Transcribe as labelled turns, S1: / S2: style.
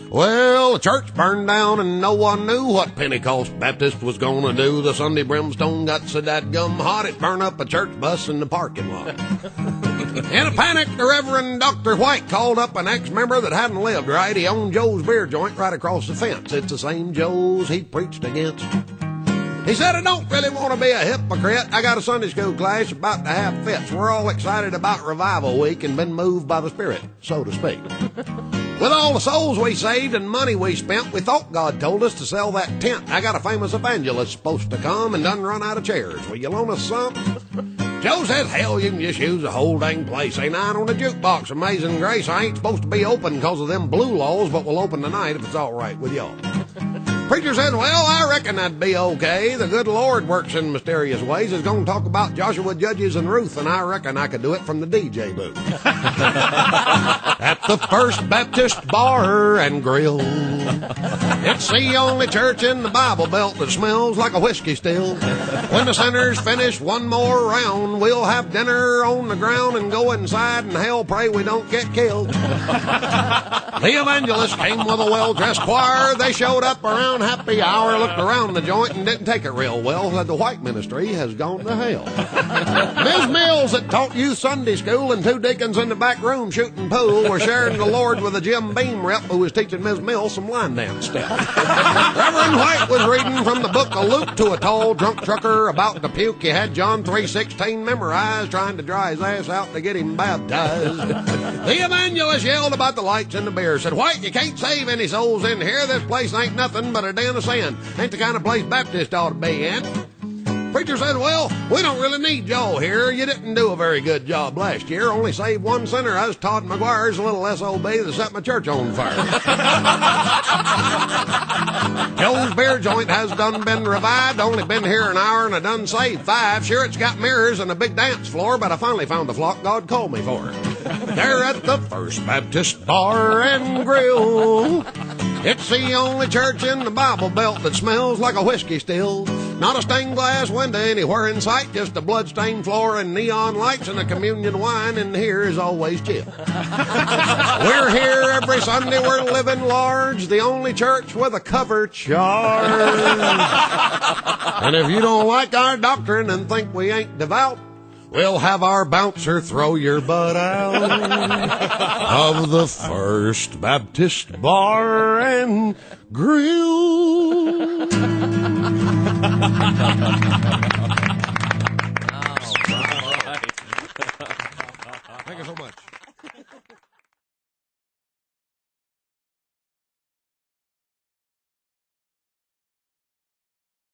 S1: Well, the church burned down and no one knew what Pentecost Baptist was gonna do. The Sunday brimstone got so dadgum hot it burned up a church bus in the parking lot. In a panic, the Reverend Dr. White called up an ex-member that hadn't lived right. He owned Joe's beer joint right across the fence. It's the same Joe's he preached against. He said, I don't really want to be a hypocrite. I got a Sunday school class about to have fits. We're all excited about Revival Week and been moved by the Spirit, so to speak. With all the souls we saved and money we spent, we thought God told us to sell that tent. I got a famous evangelist supposed to come and done run out of chairs. Will you loan us some? Joe says, hell, you can just use the whole dang place. Ain't I on the jukebox, Amazing Grace? I ain't supposed to be open because of them blue laws, but we'll open tonight if it's all right with y'all. Preacher said, well, I reckon that'd be okay. The good Lord works in mysterious ways. He's going to talk about Joshua, Judges, and Ruth, and I reckon I could do it from the DJ booth. At the First Baptist Bar and Grill. It's the only church in the Bible Belt that smells like a whiskey still. When the sinners finish one more round, we'll have dinner on the ground and go inside and hell pray we don't get killed. The evangelist came with a well-dressed choir. They showed up around happy hour, looked around the joint and didn't take it real well. Said the white ministry has gone to hell. Ms. Mills that taught youth Sunday school and two deacons in the back room shooting pool were sharing the Lord with a Jim Beam rep who was teaching Ms. Mills some line dance steps. Reverend White was reading from the book of Luke to a tall drunk trucker about to puke. He had John 3:16 memorized, trying to dry his ass out to get him baptized. The evangelist yelled about the lights in the beer. Said, White, you can't save any souls in here. This place ain't nothing but a den of sin. Ain't the kind of place Baptist ought to be in. Preacher said, well, we don't really need Joe here. You didn't do a very good job last year. Only saved one sinner. I was Todd McGuire's a little SOB that set my church on fire. Joe's beer joint has done been revived. Only been here an hour and I done saved 5. Sure, it's got mirrors and a big dance floor, but I finally found the flock God called me for. They're at the First Baptist Bar and Grill. It's the only church in the Bible Belt that smells like a whiskey still. Not a stained glass window anywhere in sight, just a blood-stained floor and neon lights and a communion wine, and here is always chill. We're here every Sunday, we're living large, the only church with a cover charge. And if you don't like our doctrine and think we ain't devout, we'll have our bouncer throw your butt out of the First Baptist Bar and Grill. Thank you so much.